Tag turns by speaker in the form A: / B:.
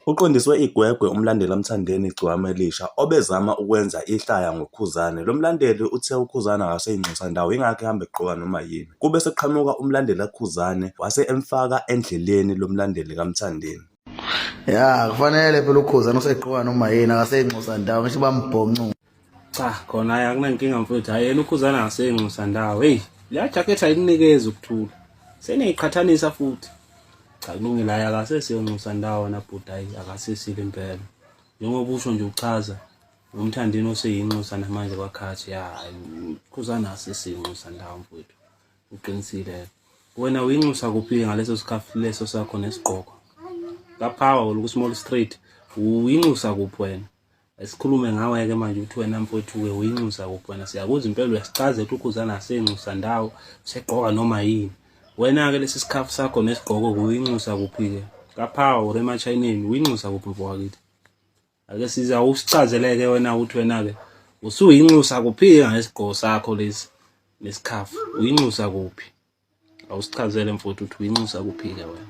A: Uqondiswe igwegwe umlandeli kaMthandeni igcokama Elisha obezama ukwenza ihlaya ngoKhuzani. Lo mlandeli uthe uKhuzani akaseyinxusa ndawo yingakho ehambe egqoka noma yini. Kube seqhamuka umlandeli kaKhuzani wase emfaka endleleni lo mlandeli kaMthandeni.
B: Ya kufanele phela uKhuzani usegqoka noma yini akaseyinxusa ndawo ngisho bambhonqa.
C: Cha khona akunankinga mfowethu, hayi yena uKhuzani akaseyinxusa ndawo. Hey, la jacket ayinikeza ukuthula. Seneyiqhathanisa futhi. Cha kulungile hayi akasesiyonxusa ndawo na bhuti, hayi akasesile impela. Njengoba usho nje uchaza uMthandeni oseyinxusa namanje kwakhathi ya uKhuzani akasesiyinxusa ndawo mfowethu. Uqinisile. Wena uyinxusa kuphi ngaleso sikhafu leso sakho nesigqoko? Kaphawa oluku small street uyinxusa kuphi wena? Esikhulume ngawe ke manje uthi wena mfowethu ke uyinxusa kuphi wena? Siyakuza impela uyasichaza ukuthi uKhuzani akaseyinxusa ndawo segqoka noma yini. Wena ke lesi sikhafu sakho nesigqoko uyinxusa kuphi ke? Kaphawa urema chineni uyinxusa kuphi mfowethu? Ake siza usichazeleke wena uthi wena ke usuyinxusa kuphi ngesigqoko sakho lesi nesikhafu uyinxusa kuphi? Awusichazele mfowethu uthi uyinxusa kuphi ke wena?